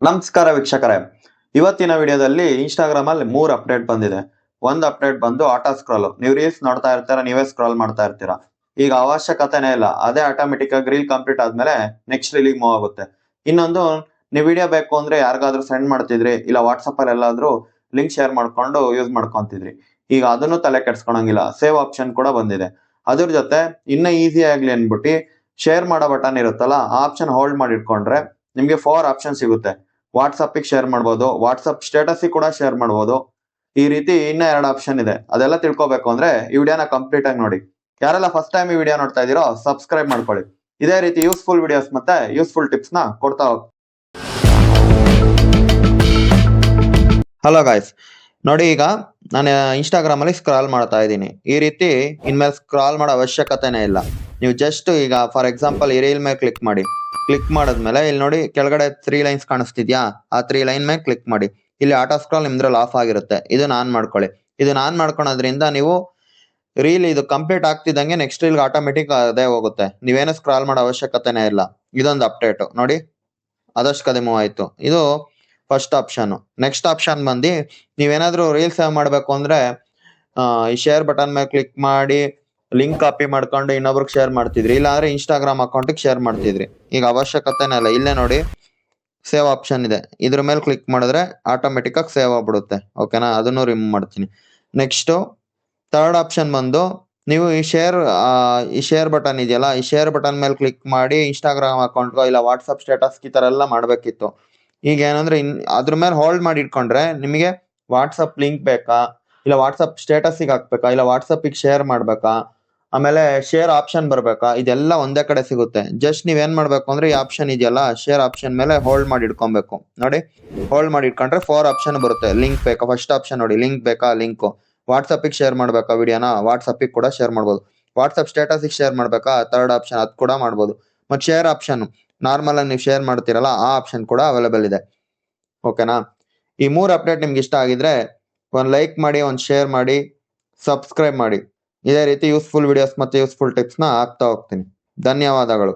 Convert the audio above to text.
ನಮಸ್ಕಾರ ವೀಕ್ಷಕರೇ, ಇವತ್ತಿನ ವಿಡಿಯೋದಲ್ಲಿ ಇನ್ಸ್ಟಾಗ್ರಾಮ್ ಅಲ್ಲಿ 3 ಅಪ್ಡೇಟ್ ಬಂದಿದೆ. ಒಂದು ಅಪ್ಡೇಟ್ ಬಂದು ಆಟೋ ಸ್ಕ್ರಾಲ್. ನೀವು ರೀಲ್ಸ್ ನೋಡ್ತಾ ಇರ್ತೀರಾ, ನೀವೇ ಸ್ಕ್ರಾಲ್ ಮಾಡ್ತಾ ಇರ್ತೀರಾ. ಈಗ ಅವಶ್ಯಕತೆನೇ ಇಲ್ಲ, ಅದೇ ಆಟೋಮೆಟಿಕ್ ಆಗಿ ರೀಲ್ ಕಂಪ್ಲೀಟ್ ಆದ್ಮೇಲೆ ನೆಕ್ಸ್ಟ್ ರೀಲಿಗೆ ಮೂವ್ ಆಗುತ್ತೆ. ಇನ್ನೊಂದು, ನೀವು ವಿಡಿಯೋ ಬೇಕು ಅಂದ್ರೆ ಯಾರಿಗಾದ್ರೂ ಸೆಂಡ್ ಮಾಡ್ತಿದ್ರಿ, ಇಲ್ಲ ವಾಟ್ಸಪ್ ಅಲ್ಲಿ ಎಲ್ಲಾದ್ರೂ ಲಿಂಕ್ ಶೇರ್ ಮಾಡ್ಕೊಂಡು ಯೂಸ್ ಮಾಡ್ಕೊಂತಿದ್ರಿ. ಈಗ ಅದನ್ನು ತಲೆ ಕೆಡ್ಸ್ಕೊಳಂಗಿಲ್ಲ, ಸೇವ್ ಆಪ್ಷನ್ ಕೂಡ ಬಂದಿದೆ. ಅದ್ರ ಜೊತೆ ಇನ್ನ ಈಸಿ ಆಗ್ಲಿ ಅನ್ಬಿಟ್ಟು ಶೇರ್ ಮಾಡೋ ಬಟನ್ ಇರುತ್ತಲ್ಲ, ಆ ಆಪ್ಷನ್ ಹೋಲ್ಡ್ ಮಾಡಿ ಇಟ್ಕೊಂಡ್ರೆ ನಿಮ್ಗೆ 4 ಆಪ್ಷನ್ ಸಿಗುತ್ತೆ. ವಾಟ್ಸಪ್ ಶೇರ್ ಮಾಡ್ಬೋದು, ವಾಟ್ಸಪ್ ಸ್ಟೇಟಸ್ ಕೂಡ ಶೇರ್ ಮಾಡ್ಬೋದು. ಈ ರೀತಿ ಇನ್ನ 2 ಆಪ್ಷನ್ ಇದೆ. ಅದೆಲ್ಲ ತಿಳ್ಕೊಬೇಕು ಅಂದ್ರೆ ಈ ವಿಡಿಯೋನ ಕಂಪ್ಲೀಟ್ ಆಗಿ ನೋಡಿ. ಯಾರೆಲ್ಲ ಫಸ್ಟ್ ಟೈಮ್ ಈ ವಿಡಿಯೋ ನೋಡ್ತಾ ಇದೀರೋ ಸಬ್ಸ್ಕ್ರೈಬ್ ಮಾಡ್ಕೊಳ್ಳಿ. ಇದೇ ರೀತಿ ಯೂಸ್ಫುಲ್ ವಿಡಿಯೋಸ್ ಮತ್ತೆ ಯೂಸ್ಫುಲ್ ಟಿಪ್ಸ್ ನ ಕೊಡ್ತಾ ಹೋಗ್ತೀನಿ. ಹಲೋ ಗಾಯ್ಸ್, ನೋಡಿ ಈಗ ನಾನು ಇನ್ಸ್ಟಾಗ್ರಾಮ್ ಅಲ್ಲಿ ಸ್ಕ್ರಾಲ್ ಮಾಡ್ತಾ ಇದ್ದೀನಿ. ಈ ರೀತಿ ಇನ್ಮೇಲೆ ಸ್ಕ್ರಾಲ್ ಮಾಡೋ ಅವಶ್ಯಕತೆನೇ ಇಲ್ಲ. ನೀವು ಜಸ್ಟ್ ಈಗ ಫಾರ್ ಎಕ್ಸಾಂಪಲ್ ಈ ರೀಲ್ ಮೇಲೆ ಕ್ಲಿಕ್ ಮಾಡಿ. ಕ್ಲಿಕ್ ಮಾಡಿದ್ಮೇಲೆ ಇಲ್ಲಿ ನೋಡಿ ಕೆಳಗಡೆ 3 ಲೈನ್ಸ್ ಕಾಣಿಸ್ತಿದ್ಯಾ, ಆ 3 ಲೈನ್ ಮೇಲೆ ಕ್ಲಿಕ್ ಮಾಡಿ. ಇಲ್ಲಿ ಆಟೋ ಸ್ಕ್ರಾಲ್ ನಿಮ್ದ್ರಲ್ಲಿ ಆಫ್ ಆಗಿರುತ್ತೆ. ಇದನ್ನ ಆನ್ ಮಾಡ್ಕೊಳ್ಳಿ. ಇದನ್ನ ಆನ್ ಮಾಡ್ಕೊಳೋದ್ರಿಂದ ನೀವು ರೀಲ್ ಇದು ಕಂಪ್ಲೀಟ್ ಆಗ್ತಿದ್ದಂಗೆ ನೆಕ್ಸ್ಟ್ ರೀಲ್ ಆಟೋಮೆಟಿಕ್ ಅದೇ ಹೋಗುತ್ತೆ. ನೀವೇನು ಸ್ಕ್ರಾಲ್ ಮಾಡೋ ಅವಶ್ಯಕತೆನೇ ಇಲ್ಲ. ಇದೊಂದು ಅಪ್ಡೇಟ್ ನೋಡಿ, ಆದಷ್ಟು ಕದೆ ಮೂವ್ ಆಯ್ತು. ಇದು ಫಸ್ಟ್ ಆಪ್ಷನ್. ನೆಕ್ಸ್ಟ್ ಆಪ್ಷನ್ ಬಂದು ನೀವೇನಾದ್ರೂ ರೀಲ್ ಸೇವ್ ಮಾಡ್ಬೇಕು ಅಂದ್ರೆ ಈ ಶೇರ್ ಬಟನ್ ಮೇಲೆ ಕ್ಲಿಕ್ ಮಾಡಿ ಲಿಂಕ್ ಕಾಪಿ ಮಾಡ್ಕೊಂಡು ಇನ್ನೊಬ್ರಿಗೆ ಶೇರ್ ಮಾಡ್ತಿದ್ರಿ, ಇಲ್ಲ ಅಂದ್ರೆ ಇನ್ಸ್ಟಾಗ್ರಾಮ್ ಅಕೌಂಟಿಗೆ ಶೇರ್ ಮಾಡ್ತಿದ್ರಿ. ಈಗ ಅವಶ್ಯಕತೆನೇ ಇಲ್ಲ. ಇಲ್ಲೇ ನೋಡಿ ಸೇವ್ ಆಪ್ಷನ್ ಇದೆ, ಇದ್ರ ಮೇಲೆ ಕ್ಲಿಕ್ ಮಾಡಿದ್ರೆ ಆಟೋಮೆಟಿಕ್ ಆಗಿ ಸೇವ್ ಆಗ್ಬಿಡುತ್ತೆ. ಓಕೆನಾ, ಅದನ್ನು ರಿಮೂವ್ ಮಾಡ್ತೀನಿ. ನೆಕ್ಸ್ಟ್ ಥರ್ಡ್ ಆಪ್ಷನ್ ಬಂದು ನೀವು ಈ ಶೇರ್ ಬಟನ್ ಇದೆಯಲ್ಲ, ಈ ಶೇರ್ ಬಟನ್ ಮೇಲೆ ಕ್ಲಿಕ್ ಮಾಡಿ ಇನ್ಸ್ಟಾಗ್ರಾಮ್ ಅಕೌಂಟ್ಗೋ ಇಲ್ಲ ವಾಟ್ಸಪ್ ಸ್ಟೇಟಸ್ ಈ ತರ ಎಲ್ಲ ಮಾಡ್ಬೇಕಿತ್ತು. ಈಗ ಏನಂದ್ರೆ ಅದ್ರ ಮೇಲೆ ಹೋಲ್ಡ್ ಮಾಡಿ ಇಟ್ಕೊಂಡ್ರೆ ನಿಮಗೆ ವಾಟ್ಸಪ್ ಲಿಂಕ್ ಬೇಕಾ, ಇಲ್ಲ ವಾಟ್ಸಪ್ ಸ್ಟೇಟಸ್ಗೆ ಹಾಕ್ಬೇಕಾ, ಇಲ್ಲ ವಾಟ್ಸಪ್ಗೆ ಶೇರ್ ಮಾಡ್ಬೇಕಾ, ಆಮೇಲೆ ಶೇರ್ ಆಪ್ಷನ್ ಬರ್ಬೇಕಾ, ಇದೆಲ್ಲ ಒಂದೇ ಕಡೆ ಸಿಗುತ್ತೆ. ಜಸ್ಟ್ ನೀವ್ ಏನ್ ಮಾಡ್ಬೇಕು ಅಂದ್ರೆ ಈ ಆಪ್ಷನ್ ಇದೆಯಲ್ಲ, ಶೇರ್ ಆಪ್ಷನ್ ಮೇಲೆ ಹೋಲ್ಡ್ ಮಾಡಿ ಇಟ್ಕೊಬೇಕು. ನೋಡಿ, ಹೋಲ್ಡ್ ಮಾಡಿ ಇಟ್ಕೊಂಡ್ರೆ 4 ಆಪ್ಷನ್ ಬರುತ್ತೆ. ಲಿಂಕ್ ಬೇಕಾ, ಫಸ್ಟ್ ಆಪ್ಷನ್ ನೋಡಿ, ಲಿಂಕ್ ಬೇಕಾ, ಲಿಂಕ್. ವಾಟ್ಸಪ್ಗೆ ಶೇರ್ ಮಾಡ್ಬೇಕಾ ವಿಡಿಯೋನ, ವಾಟ್ಸಪ್ಗೆ ಕೂಡ ಶೇರ್ ಮಾಡ್ಬೋದು. ವಾಟ್ಸಪ್ ಸ್ಟೇಟಸ್ಗೆ ಶೇರ್ ಮಾಡ್ಬೇಕಾ, ಥರ್ಡ್ ಆಪ್ಷನ್, ಅದ್ ಕೂಡ ಮಾಡ್ಬೋದು. ಮತ್ತೆ ಶೇರ್ ಆಪ್ಷನ್ ನಾರ್ಮಲ್ ಆಗಿ ನೀವು ಶೇರ್ ಮಾಡ್ತೀರಲ್ಲ, ಆ ಆಪ್ಷನ್ ಕೂಡ ಅವೈಲೇಬಲ್ ಇದೆ. ಓಕೆನಾ, ಈ 3 ಅಪ್ಡೇಟ್ ನಿಮ್ಗೆ ಇಷ್ಟ ಆಗಿದ್ರೆ ಒಂದ್ ಲೈಕ್ ಮಾಡಿ, ಒಂದ್ ಶೇರ್ ಮಾಡಿ, ಸಬ್ಸ್ಕ್ರೈಬ್ ಮಾಡಿ. ಇದೇ ರೀತಿ ಯೂಸ್ಫುಲ್ ವಿಡಿಯೋಸ್ ಮತ್ತೆ ಯೂಸ್ಫುಲ್ ಟಿಪ್ಸ್ ನ ಹಾಕ್ತಾ ಹೋಗ್ತೀನಿ. ಧನ್ಯವಾದಗಳು.